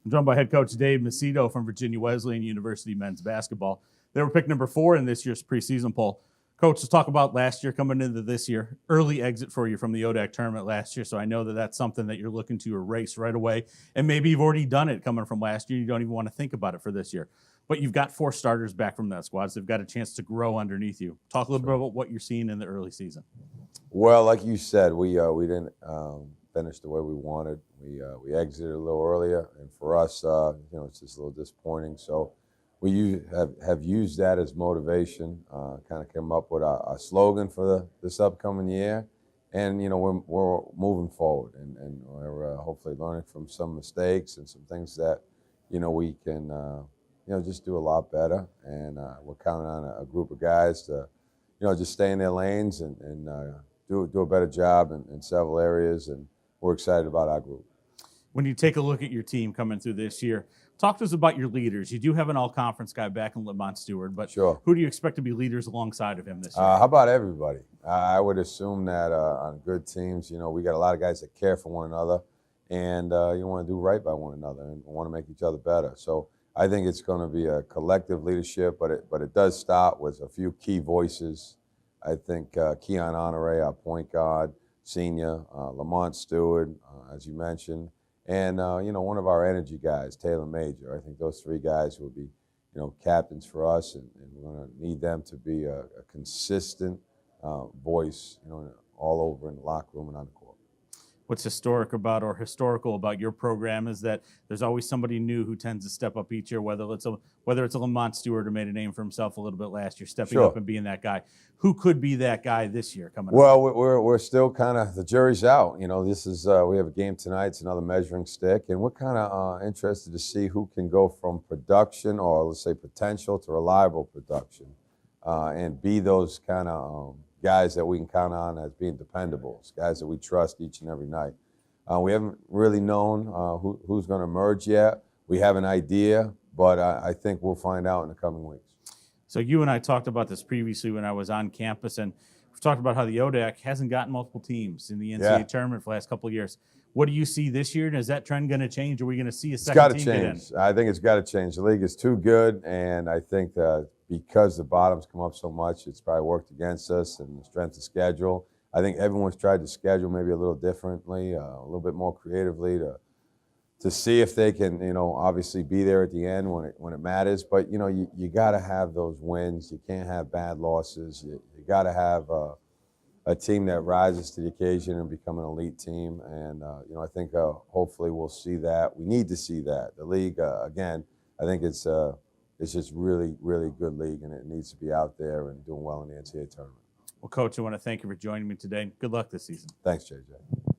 I'm joined by head coach Dave Macedo from Virginia Wesleyan University men's basketball. They were picked number 4 in this year's preseason poll. Coach, let's talk about last year coming into this year. Early exit for you from the ODAC tournament last year, so I know that that's something that you're looking to erase right away. And maybe you've already done it coming from last year. You don't even want to think about it for this year. But you've got 4 starters back from that squad, so they've got a chance to grow underneath you. Talk a little bit about what you're seeing in the early season. Well, like you said, we didn't finish the way we wanted. We exited a little earlier, and for us, it's just a little disappointing. So we have used that as motivation. Kind of came up with a slogan for this upcoming year, and we're moving forward, and we're hopefully learning from some mistakes and some things that we can just do a lot better. And we're counting on a group of guys to just stay in their lanes and do a better job in several areas, and we're excited about our group. When you take a look at your team coming through this year, talk to us about your leaders. You do have an all-conference guy back in Lamont Stewart, but sure. Who do you expect to be leaders alongside of him this year? How about everybody? I would assume that on good teams, we got a lot of guys that care for one another, and you want to do right by one another and want to make each other better. So I think it's going to be a collective leadership, but it does start with a few key voices. I think Keon Honore, our point guard, senior, Lamont Stewart, as you mentioned, and one of our energy guys, Taylor Major. I think those 3 guys will be, captains for us, and we're going to need them to be a consistent voice, all over in the locker room and on the court. What's historical about your program is that there's always somebody new who tends to step up each year, whether it's a Lamont Stewart who made a name for himself a little bit last year, stepping up and being that guy. Who could be that guy this year coming up? Well, we're still kind of, the jury's out. This is, we have a game tonight. It's another measuring stick, and we're kind of interested to see who can go from production, or let's say potential, to reliable production, and be those kind of guys that we can count on as being dependables, guys that we trust each and every night. We haven't really known who's going to emerge yet. We have an idea, but I think we'll find out in the coming weeks. So you and I talked about this previously when I was on campus, and we've talked about how the ODAC hasn't gotten multiple teams in the NCAA tournament for the last couple of years. What do you see this year, and is that trend going to change? Are we going to see a second team get in? It's got to change. I think it's got to change. The league is too good, and I think that because the bottoms come up so much, it's probably worked against us, and the strength of schedule. I think everyone's tried to schedule maybe a little differently, a little bit more creatively to see if they can, obviously be there at the end when it matters. But you got to have those wins. You can't have bad losses. You got to have a team that rises to the occasion and become an elite team. And I think hopefully we'll see that. We need to see that. The league, again, I think it's just really, really good league, and it needs to be out there and doing well in the NCAA tournament. Well, Coach, I want to thank you for joining me today. Good luck this season. Thanks, JJ.